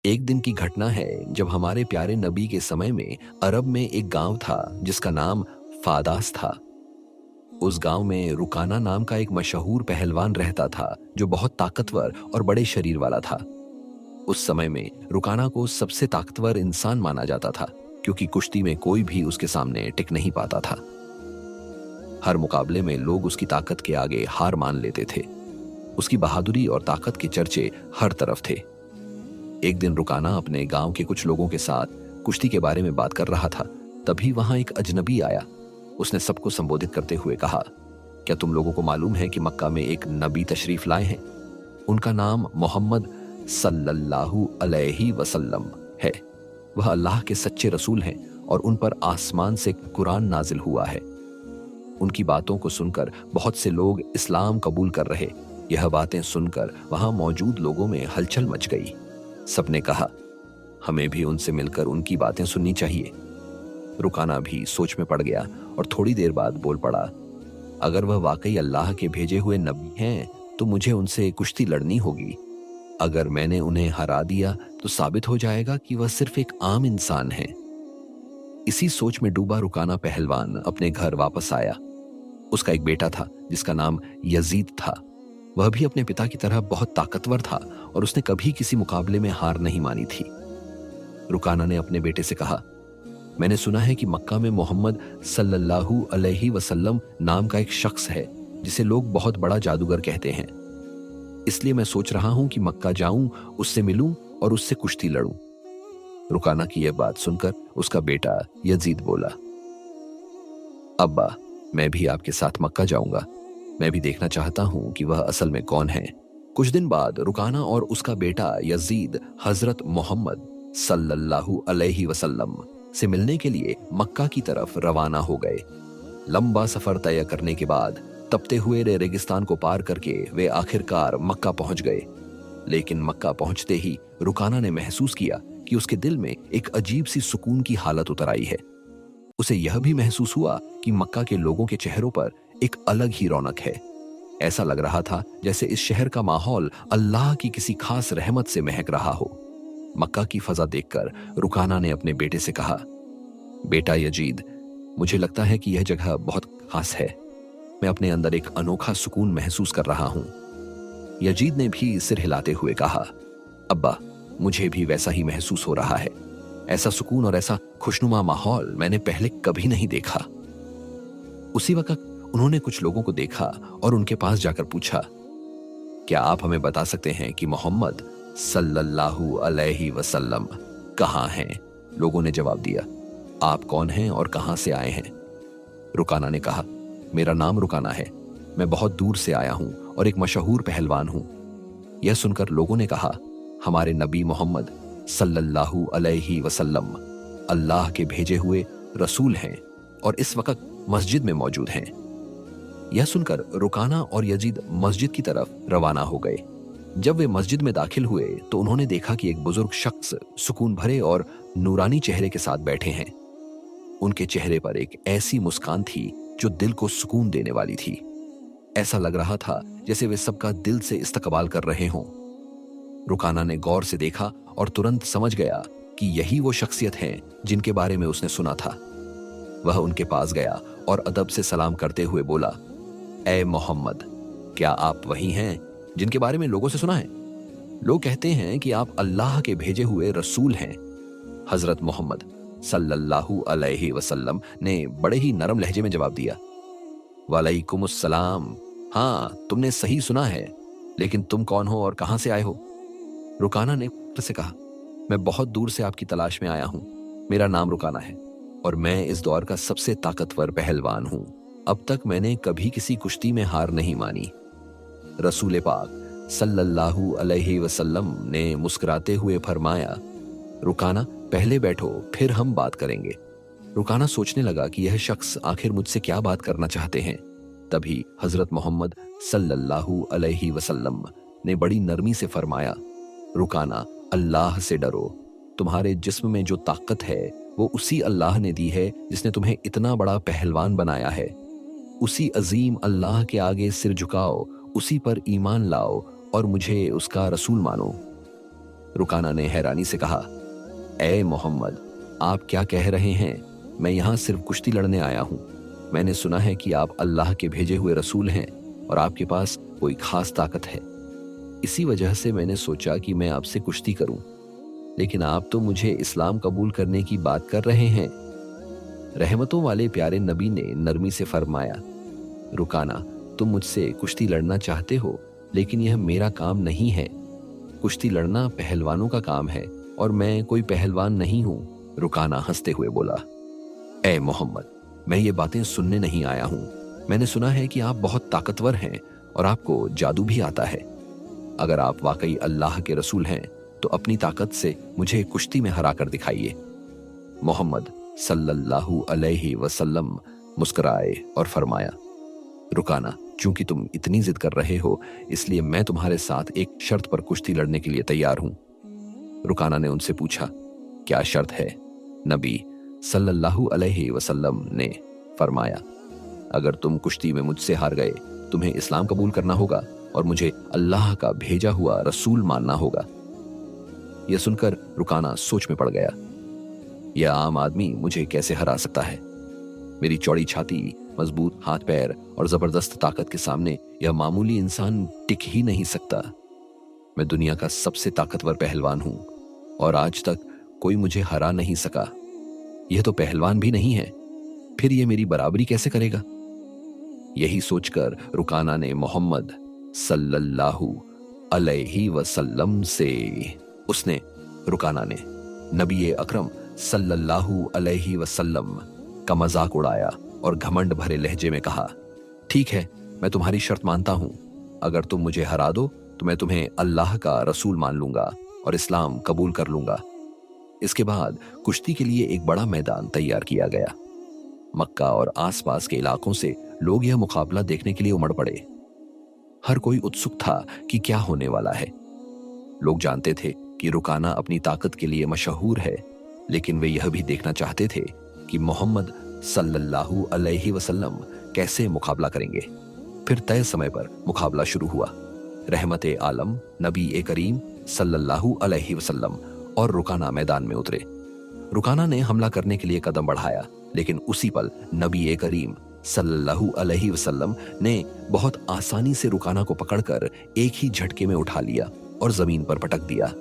एक दिन की घटना है जब हमारे प्यारे नबी के समय में अरब में एक गांव था जिसका नाम फादास था। उस गांव में रुकाना नाम का एक मशहूर पहलवान रहता था जो बहुत ताकतवर और बड़े शरीर वाला था। उस समय में रुकाना को सबसे ताकतवर इंसान माना जाता था क्योंकि कुश्ती में कोई भी उसके सामने टिक नहीं पाता था। हर मुकाबले में लोग उसकी ताकत के आगे हार मान लेते थे। उसकी बहादुरी और ताकत के चर्चे हर तरफ थे। एक दिन रुकाना अपने गांव के कुछ लोगों के साथ कुश्ती के बारे में बात कर रहा था। तभी वहां एक अजनबी आया। उसने सबको संबोधित करते हुए कहा, क्या तुम लोगों को मालूम है कि मक्का में एक नबी तशरीफ लाए हैं? उनका नाम मोहम्मद सल्लल्लाहु अलैहि वसल्लम है। वह अल्लाह के सच्चे रसूल हैं और उन पर आसमान से कुरान नाजिल हुआ है। उनकी बातों को सुनकर बहुत से लोग इस्लाम कबूल कर रहे। यह बातें सुनकर वहां मौजूद लोगों में हलचल मच गई। सबने कहा, हमें भी उनसे मिलकर उनकी बातें सुननी चाहिए। रुकाना भी सोच में पड़ गया और थोड़ी देर बाद बोल पड़ा, अगर वह वाकई अल्लाह के भेजे हुए नबी हैं तो मुझे उनसे कुश्ती लड़नी होगी। अगर मैंने उन्हें हरा दिया तो साबित हो जाएगा कि वह सिर्फ एक आम इंसान है। इसी सोच में डूबा रुकाना पहलवान अपने घर वापस आया। उसका एक बेटा था जिसका नाम यजीद था। वह भी अपने पिता की तरह बहुत ताकतवर था और उसने कभी किसी मुकाबले में हार नहीं मानी थी। रुकाना ने अपने बेटे से कहा, मैंने सुना है कि मक्का में मोहम्मद सल्लल्लाहु अलैहि वसल्लम नाम का एक शख्स है जिसे लोग बहुत बड़ा जादूगर कहते हैं। इसलिए मैं सोच रहा हूं कि मक्का जाऊं, उससे मिलूं और उससे कुश्ती लड़ूं। रुकाना की यह बात सुनकर उसका बेटा यजीद बोला, अब्बा, मैं भी आपके साथ मक्का जाऊंगा। मैं भी देखना चाहता हूं कि वह असल में कौन है। कुछ दिन बाद रुकाना और उसका बेटा यजीद हजरत मोहम्मद सल्लल्लाहु अलैहि वसल्लम से मिलने के लिए मक्का की तरफ रवाना हो गए। लंबा सफर तय करने के बाद तपते हुए रेगिस्तान को पार करके वे आखिरकार मक्का पहुंच गए। लेकिन मक्का पहुंचते ही रुकाना ने महसूस किया कि उसके दिल में एक अजीब सी सुकून की हालत उतर आई है। उसे यह भी महसूस हुआ कि मक्का के लोगों के चेहरों पर एक अलग ही रौनक है। ऐसा लग रहा था जैसे इस शहर का माहौल अल्लाह की किसी खास रहमत से महक रहा हो। मक्का की फजा देखकर रुकाना ने अपने बेटे से कहा, बेटा यजीद, मुझे लगता है कि यह जगह बहुत खास है। मैं अपने अंदर एक अनोखा सुकून महसूस कर रहा हूं। यजीद ने भी सिर हिलाते हुए कहा, अब्बा, मुझे भी वैसा ही महसूस हो रहा है। ऐसा सुकून और ऐसा खुशनुमा माहौल मैंने पहले कभी नहीं देखा। उसी वक्त उन्होंने कुछ लोगों को देखा और उनके पास जाकर पूछा, क्या आप हमें बता सकते हैं कि मोहम्मद सल्लल्लाहु अलैहि वसल्लम कहाँ हैं? लोगों ने जवाब दिया, आप कौन हैं और कहां से आए हैं? रुकाना ने कहा, मेरा नाम रुकाना है। मैं बहुत दूर से आया हूं और एक मशहूर पहलवान हूं। यह सुनकर लोगों ने कहा, हमारे नबी मोहम्मद सल्लल्लाहु अलैहि वसल्लम अल्लाह के भेजे हुए रसूल हैं और इस वक्त मस्जिद में मौजूद हैं। यह सुनकर रुकाना और यजीद मस्जिद की तरफ रवाना हो गए। जब वे मस्जिद में दाखिल हुए तो उन्होंने देखा कि एक बुजुर्ग शख्स सुकून भरे और नूरानी चेहरे के साथ बैठे हैं। उनके चेहरे पर एक ऐसी मुस्कान थी जो दिल को सुकून देने वाली थी। ऐसा लग रहा था जैसे वे सबका दिल से इस्तकबाल कर रहे हों। रुकाना ने गौर से देखा और तुरंत समझ गया कि यही वो शख्सियत हैं जिनके बारे में उसने सुना था। वह उनके पास गया और अदब से सलाम करते हुए बोला, ए मोहम्मद, क्या आप वही हैं जिनके बारे में लोगों से सुना है? लोग कहते हैं कि आप अल्लाह के भेजे हुए रसूल हैं। हजरत मोहम्मद सल्लल्लाहु अलैहि वसल्लम ने बड़े ही नरम लहजे में जवाब दिया, वालेकुमुस्सलाम। हाँ, तुमने सही सुना है, लेकिन तुम कौन हो और कहां से आए हो? रुकाना ने से कहा, मैं बहुत दूर से आपकी तलाश में आया हूं। मेरा नाम रुकाना है और मैं इस दौर का सबसे ताकतवर पहलवान हूं। अब तक मैंने कभी किसी कुश्ती में हार नहीं मानी। रसूल पाक सल्लल्लाहु अलैहि वसल्लम ने मुस्कुराते हुए फरमाया, रुकाना, पहले बैठो, फिर हम बात करेंगे। रुकाना सोचने लगा कि यह शख्स आखिर मुझसे क्या बात करना चाहते हैं। तभी हजरत मोहम्मद सल्लल्लाहु अलैहि वसल्लम ने बड़ी नरमी से फरमाया, रुकाना, अल्लाह से डरो। तुम्हारे जिस्म में जो ताकत है वो उसी अल्लाह ने दी है जिसने तुम्हें इतना बड़ा पहलवान बनाया है। उसी अजीम अल्लाह के आगे सिर झुकाओ, उसी पर ईमान लाओ और मुझे उसका रसूल मानो। रुकाना ने हैरानी से कहा, ए मोहम्मद, आप क्या कह रहे हैं? मैं यहाँ सिर्फ कुश्ती लड़ने आया हूँ। मैंने सुना है कि आप अल्लाह के भेजे हुए रसूल हैं और आपके पास कोई खास ताकत है। इसी वजह से मैंने सोचा कि मैं आपसे कुश्ती करूं, लेकिन आप तो मुझे इस्लाम कबूल करने की बात कर रहे हैं। रहमतों वाले प्यारे नबी ने नरमी से फरमाया, रुकाना, तुम मुझसे कुश्ती लड़ना चाहते हो, लेकिन यह मेरा काम नहीं है। कुश्ती लड़ना पहलवानों का काम है और मैं कोई पहलवान नहीं हूं। रुकाना हंसते हुए बोला, ए मोहम्मद, मैं ये बातें सुनने नहीं आया हूं। मैंने सुना है कि आप बहुत ताकतवर हैं और आपको जादू भी आता है। अगर आप वाकई अल्लाह के रसूल हैं तो अपनी ताकत से मुझे कुश्ती में हरा कर दिखाइए। मोहम्मद सल्लल्लाहु अलैहि वसल्लम मुस्कुराए और फरमाया, रुकाना, चूंकि तुम इतनी जिद कर रहे हो, इसलिए मैं तुम्हारे साथ एक शर्त पर कुश्ती लड़ने के लिए तैयार हूं। रुकाना ने उनसे पूछा, क्या शर्त है? नबी सल्लल्लाहु अलैहि वसल्लम ने फरमाया, अगर तुम कुश्ती में मुझसे हार गए, तुम्हें इस्लाम कबूल करना होगा और मुझे अल्लाह का भेजा हुआ रसूल मानना होगा। यह सुनकर रुकाना सोच में पड़ गया। यह आम आदमी मुझे कैसे हरा सकता है? मेरी चौड़ी छाती, मजबूत हाथ पैर और जबरदस्त ताकत के सामने यह मामूली इंसान टिक ही नहीं सकता। मैं दुनिया का सबसे ताकतवर पहलवान हूं और आज तक कोई मुझे हरा नहीं सका। यह तो पहलवान भी नहीं है, फिर यह मेरी बराबरी कैसे करेगा? यही सोचकर रुकाना ने मोहम्मद सल्लल्लाहु अलैहि वसल्लम से रुकाना ने नबी अकरम सल्लल्लाहु अलैहि वसल्लम का मजाक उड़ाया और घमंड भरे लहजे में कहा, ठीक है, मैं तुम्हारी शर्त मानता हूं। अगर तुम मुझे हरा दो तो मैं तुम्हें अल्लाह का रसूल मान लूंगा और इस्लाम कबूल कर लूंगा। इसके बाद कुश्ती के लिए एक बड़ा मैदान तैयार किया गया। मक्का और आसपास के इलाकों से लोग यह मुकाबला देखने के लिए उमड़ पड़े। हर कोई उत्सुक था कि क्या होने वाला है। लोग जानते थे कि रुकाना अपनी ताकत के लिए मशहूर है, लेकिन वे यह भी देखना चाहते थे कि मोहम्मद सल्लल्लाहु अलैहि वसल्लम कैसे मुकाबला करेंगे। फिर तय समय पर मुकाबला शुरू हुआ। रहमते आलम नबी करीम सल्लल्लाहु अलैहि वसल्लम और रुकाना मैदान में उतरे। रुकाना ने हमला करने के लिए कदम बढ़ाया, लेकिन उसी पल नबी करीम सल्लल्लाहु अलैहि वसल्लम ने बहुत आसानी से रुकाना को पकड़कर एक ही झटके में उठा लिया और जमीन पर पटक दिया।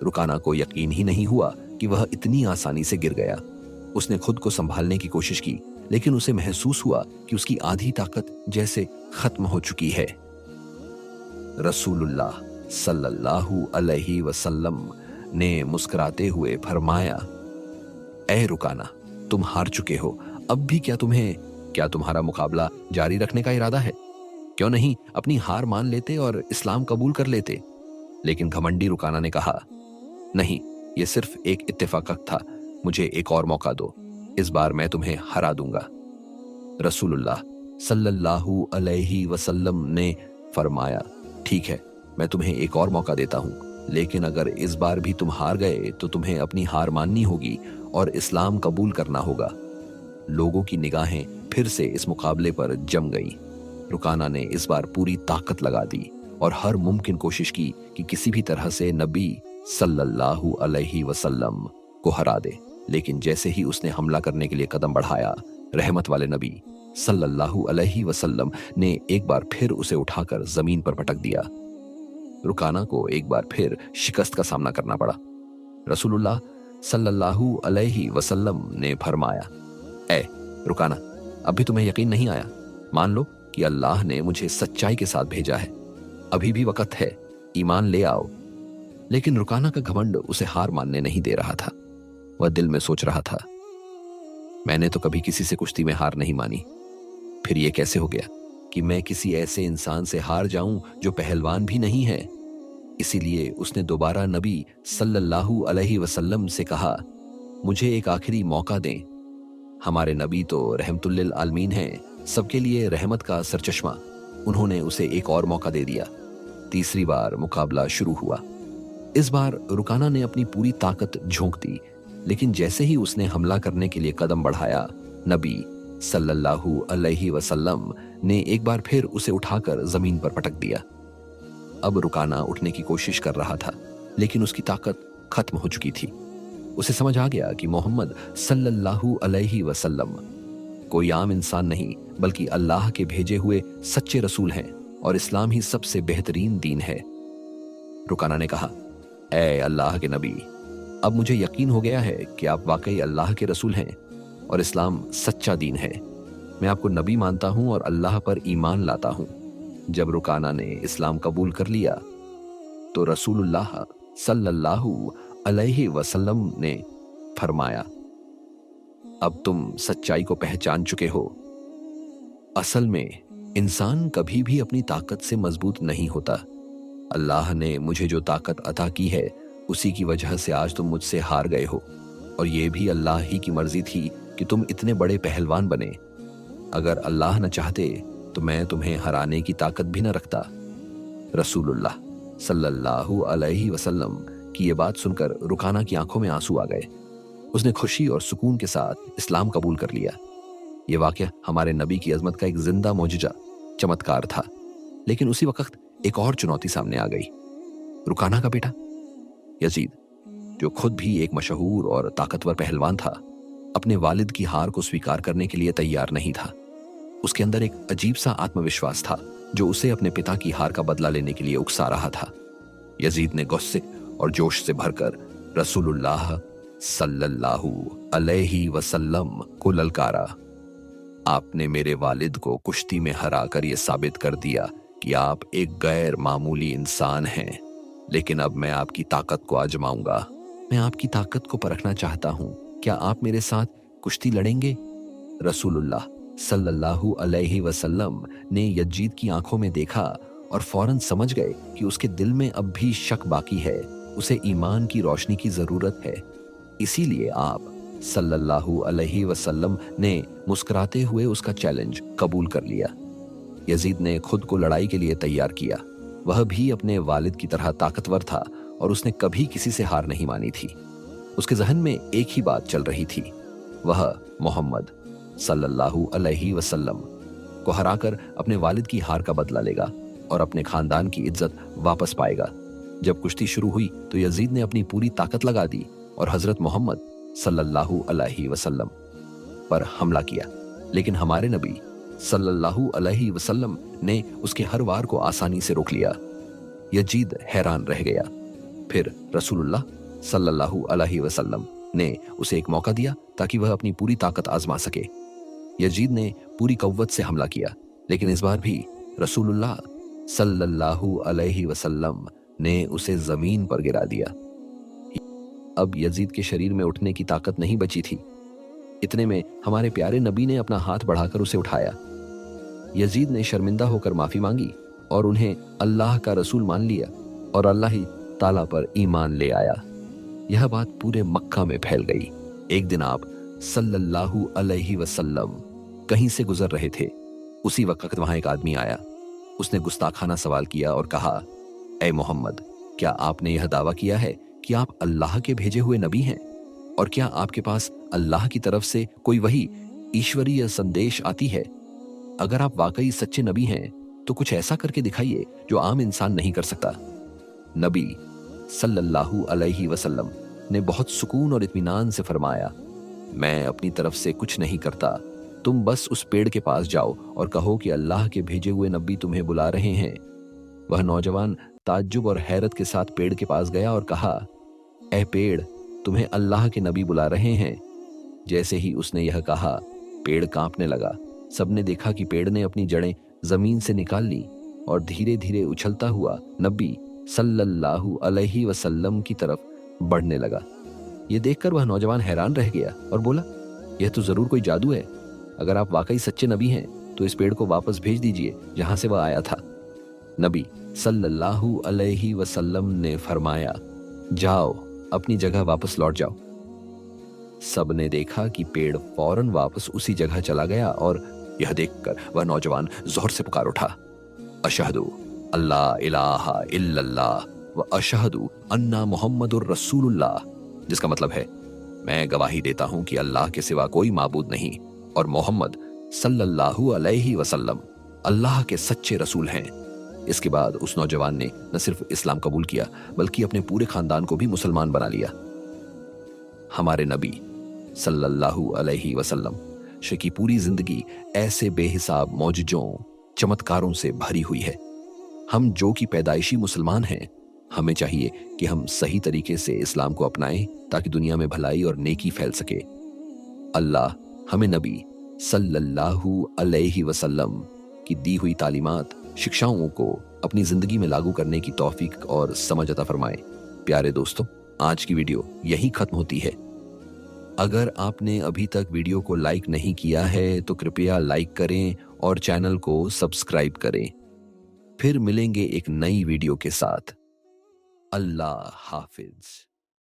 रुकाना को यकीन ही नहीं हुआ कि वह इतनी आसानी से गिर गया। उसने खुद को संभालने की कोशिश की, लेकिन उसे महसूस हुआ कि उसकी आधी ताकत जैसे खत्म हो चुकी है। रसूलुल्लाह सल्लल्लाहु अलैहि वसल्लम ने मुस्कुराते हुए फरमाया, ए रुकाना, तुम हार चुके हो। अब भी क्या तुम्हारा मुकाबला जारी रखने का इरादा है? क्यों नहीं अपनी हार मान लेते और इस्लाम कबूल कर लेते? लेकिन घमंडी रुकाना ने कहा, नहीं, यह सिर्फ एक इत्तेफाक था। मुझे एक और मौका दो, इस बार मैं तुम्हें हरा दूंगा। रसूलुल्लाह सल्लल्लाहु अलैहि वसल्लम ने फरमाया, ठीक है, मैं तुम्हें एक और मौका देता हूं, लेकिन अगर इस बार भी तुम हार गए तो तुम्हें अपनी हार माननी होगी और इस्लाम कबूल करना होगा। लोगों की निगाहें फिर से इस मुकाबले पर जम गई। रुकाना ने इस बार पूरी ताकत लगा दी और हर मुमकिन कोशिश की कि किसी भी तरह से नबी सल्लल्लाहु अलैहि वसल्लम को हरा दे। लेकिन जैसे ही उसने हमला करने के लिए कदम बढ़ाया, रहमत वाले नबी सल्लल्लाहु अलैहि वसल्लम ने एक बार फिर उसे उठाकर जमीन पर पटक दिया। रुकाना को एक बार फिर शिकस्त का सामना करना पड़ा। रसूलुल्लाह सल्लल्लाहु अलैहि वसल्लम ने फरमाया, ए रुकाना, अभी तुम्हें यकीन नहीं आया? मान लो कि अल्लाह ने मुझे सच्चाई के साथ भेजा है। अभी भी वक्त है, ईमान ले आओ। लेकिन रुकाना का घमंड उसे हार मानने नहीं दे रहा था। वह दिल में सोच रहा था, मैंने तो कभी किसी से कुश्ती में हार नहीं मानी, फिर यह कैसे हो गया कि मैं किसी ऐसे इंसान से हार जाऊं जो पहलवान भी नहीं है। इसीलिए उसने दोबारा नबी सल्लल्लाहु अलैहि वसल्लम से कहा, मुझे एक आखिरी मौका दें। हमारे नबी तो रहमतुल्लिल आलमीन हैं, सबके लिए रहमत का सरचश्मा। उन्होंने उसे एक और मौका दे दिया। तीसरी बार मुकाबला शुरू हुआ। इस बार रुकाना ने अपनी पूरी ताकत झोंक दी, लेकिन जैसे ही उसने हमला करने के लिए कदम बढ़ाया, नबी सल्लल्लाहु अलैहि वसल्लम ने एक बार फिर उसे उठाकर जमीन पर पटक दिया। अब रुकाना उठने की कोशिश कर रहा था, लेकिन उसकी ताकत खत्म हो चुकी थी। उसे समझ आ गया कि मोहम्मद सल्लल्लाहु अलैहि वसल्लम कोई आम इंसान नहीं, बल्कि अल्लाह के भेजे हुए सच्चे रसूल हैं और इस्लाम ही सबसे बेहतरीन दीन है। रुकाना ने कहा, ए अल्लाह के नबी, अब मुझे यकीन हो गया है कि आप वाकई अल्लाह के रसूल हैं और इस्लाम सच्चा दीन है। मैं आपको नबी मानता हूं और अल्लाह पर ईमान लाता हूं। जब रुकाना ने इस्लाम कबूल कर लिया तो रसूलुल्लाह सल्लल्लाहु अलैहि वसल्लम ने फरमाया, अब तुम सच्चाई को पहचान चुके हो। असल में इंसान कभी भी अपनी ताकत से मजबूत नहीं होता। अल्लाह ने मुझे जो ताकत अता की है उसी की वजह से आज तुम मुझसे हार गए हो, और ये भी अल्लाह ही की मर्जी थी कि तुम इतने बड़े पहलवान बने। अगर अल्लाह न चाहते तो मैं तुम्हें हराने की ताकत भी न रखता। रसूलुल्लाह सल्लल्लाहु अलैहि वसल्लम की ये बात सुनकर रुकाना की आंखों में आंसू आ गए। उसने खुशी और सुकून के साथ इस्लाम कबूल कर लिया। ये वाकया हमारे नबी की अजमत का एक जिंदा मौजूजा चमत्कार था। लेकिन उसी वक्त एक और चुनौती सामने आ गई। रुकाना का बेटा यजीद, जो खुद भी एक मशहूर और ताकतवर पहलवान था, अपने वालिद की हार को स्वीकार करने के लिए तैयार नहीं था। उसके अंदर एक अजीब सा आत्मविश्वास था जो उसे अपने पिता की हार का बदला लेने के लिए उकसा रहा था। यजीद ने गुस्से और जोश से भरकर रसूलुल्लाह सल्लल्लाहु अलैहि वसल्लम को ललकारा, आपने मेरे वालिद को कुश्ती में हराकर यह साबित कर दिया कि आप एक गैर मामूली इंसान हैं। लेकिन अब मैं आपकी ताकत को आजमाऊंगा। मैं आपकी ताकत को परखना चाहता हूं। क्या आप मेरे साथ कुश्ती लड़ेंगे? रसूलुल्लाह सल्लल्लाहु अलैहि वसल्लम ने यजीद की आंखों में देखा और फौरन समझ गए कि उसके दिल में अब भी शक बाकी है। उसे ईमान की रोशनी की जरूरत है। इसीलिए आप सल्लल्लाहु अलैहि वसल्लम ने मुस्कुराते हुए उसका चैलेंज कबूल कर लिया। यजीद ने खुद को लड़ाई के लिए तैयार किया। वह भी अपने वालिद की तरह ताकतवर था और उसने कभी किसी से हार नहीं मानी थी। उसके जहन में एक ही बात चल रही थी, वह मोहम्मद सल्लल्लाहु अलैहि वसल्लम को हराकर अपने वालिद की हार का बदला लेगा और अपने खानदान की इज्जत वापस पाएगा। जब कुश्ती शुरू हुई तो यजीद ने अपनी पूरी ताकत लगा दी और हजरत मोहम्मद सल्लल्लाहु अलैहि वसल्लम पर हमला किया। लेकिन हमारे नबी सल्लल्लाहु अलैहि वसल्लम ने उसके हर वार को आसानी से रोक लिया। यजीद हैरान रह गया। फिर रसूलुल्लाह सल्लल्लाहु अलैहि वसल्लम ने उसे एक मौका दिया ताकि वह अपनी पूरी ताकत आजमा सके। यजीद ने पूरी कव्वत से हमला किया, लेकिन इस बार भी रसूलुल्लाह सल्लल्लाहु अलैहि वसल्लम ने उसे जमीन पर गिरा दिया। अब यजीद के शरीर में उठने की ताकत नहीं बची थी। इतने में हमारे प्यारे नबी ने अपना हाथ बढ़ाकर उसे उठाया। यजीद ने शर्मिंदा होकर माफी मांगी और उन्हें अल्लाह का रसूल मान लिया और अल्लाह ही ताला पर ईमान ले आया। यह बात पूरे मक्का में फैल गई। एक दिन आप सल्लल्लाहु अलैहि वसल्लम कहीं से गुजर रहे थे। उसी वक्त वहां एक आदमी आया। उसने गुस्ताखाना सवाल किया और कहा, ए मोहम्मद, क्या आपने यह दावा किया है कि आप अल्लाह के भेजे हुए नबी हैं? और क्या आपके पास अल्लाह की तरफ से कोई वही ईश्वरीय संदेश आती है? अगर आप वाकई सच्चे नबी हैं तो कुछ ऐसा करके दिखाइए जो आम इंसान नहीं कर सकता। नबी सल्लल्लाहु अलैहि वसल्लम ने बहुत सुकून और इत्मीनान से फरमाया, मैं अपनी तरफ से कुछ नहीं करता। तुम बस उस पेड़ के पास जाओ और कहो कि अल्लाह के भेजे हुए नबी तुम्हें बुला रहे हैं। वह नौजवान ताज्जुब और हैरत के साथ पेड़ के पास गया और कहा, ऐ पेड़, तुम्हें अल्लाह के नबी बुला रहे हैं। जैसे ही उसने यह कहा, पेड़ कांपने लगा। सबने देखा कि पेड़ ने अपनी जड़ें जमीन से निकाल ली और धीरे धीरे उछलता हुआ नबी सल्लल्लाहु अलैहि वसल्लम की तरफ बढ़ने लगा। यह देखकर वह नौजवान हैरान रह गया और बोला, यह तो जरूर कोई जादू है। अगर आप वाकई सच्चे नबी हैं तो इस पेड़ को वापस भेज दीजिए जहां से वह आया था। नबी सल्लल्लाहु अलैहि वसल्लम ने फरमाया, जाओ, अपनी जगह वापस लौट जाओ। सबने देखा कि पेड़ फौरन वापस उसी जगह चला गया और यह देखकर वह नौजवान जोर से पुकार उठा, अशहदु अल्ला इलाहा इल्लल्लाह व अशहदु अन्ना मुहम्मदुर रसूलुल्लाह, जिसका मतलब है, मैं गवाही देता हूं कि अल्लाह के सिवा कोई माबूद नहीं और मोहम्मद सल्लल्लाहु अलैहि वसल्लम अल्लाह के सच्चे रसूल हैं। इसके बाद उस नौजवान ने न सिर्फ इस्लाम कबूल किया बल्कि अपने पूरे खानदान को भी मुसलमान बना लिया। हमारे नबी सल्लल्लाहु अलैहि वसल्लम की पूरी जिंदगी ऐसे बेहिसाब मौजूजों चमत्कारों से भरी हुई है। हम जो कि पैदाइशी मुसलमान हैं, हमें चाहिए कि हम सही तरीके से इस्लाम को अपनाएं ताकि दुनिया में भलाई और नेकी फैल सके। अल्लाह हमें नबी सल्लल्लाहु अलैहि वसल्लम की दी हुई तालीमात शिक्षाओं को अपनी जिंदगी में लागू करने की तौफीक और समझ अता फरमाए। प्यारे दोस्तों, आज की वीडियो यहीं खत्म होती है। अगर आपने अभी तक वीडियो को लाइक नहीं किया है तो कृपया लाइक करें और चैनल को सब्सक्राइब करें। फिर मिलेंगे एक नई वीडियो के साथ। अल्लाह हाफिज।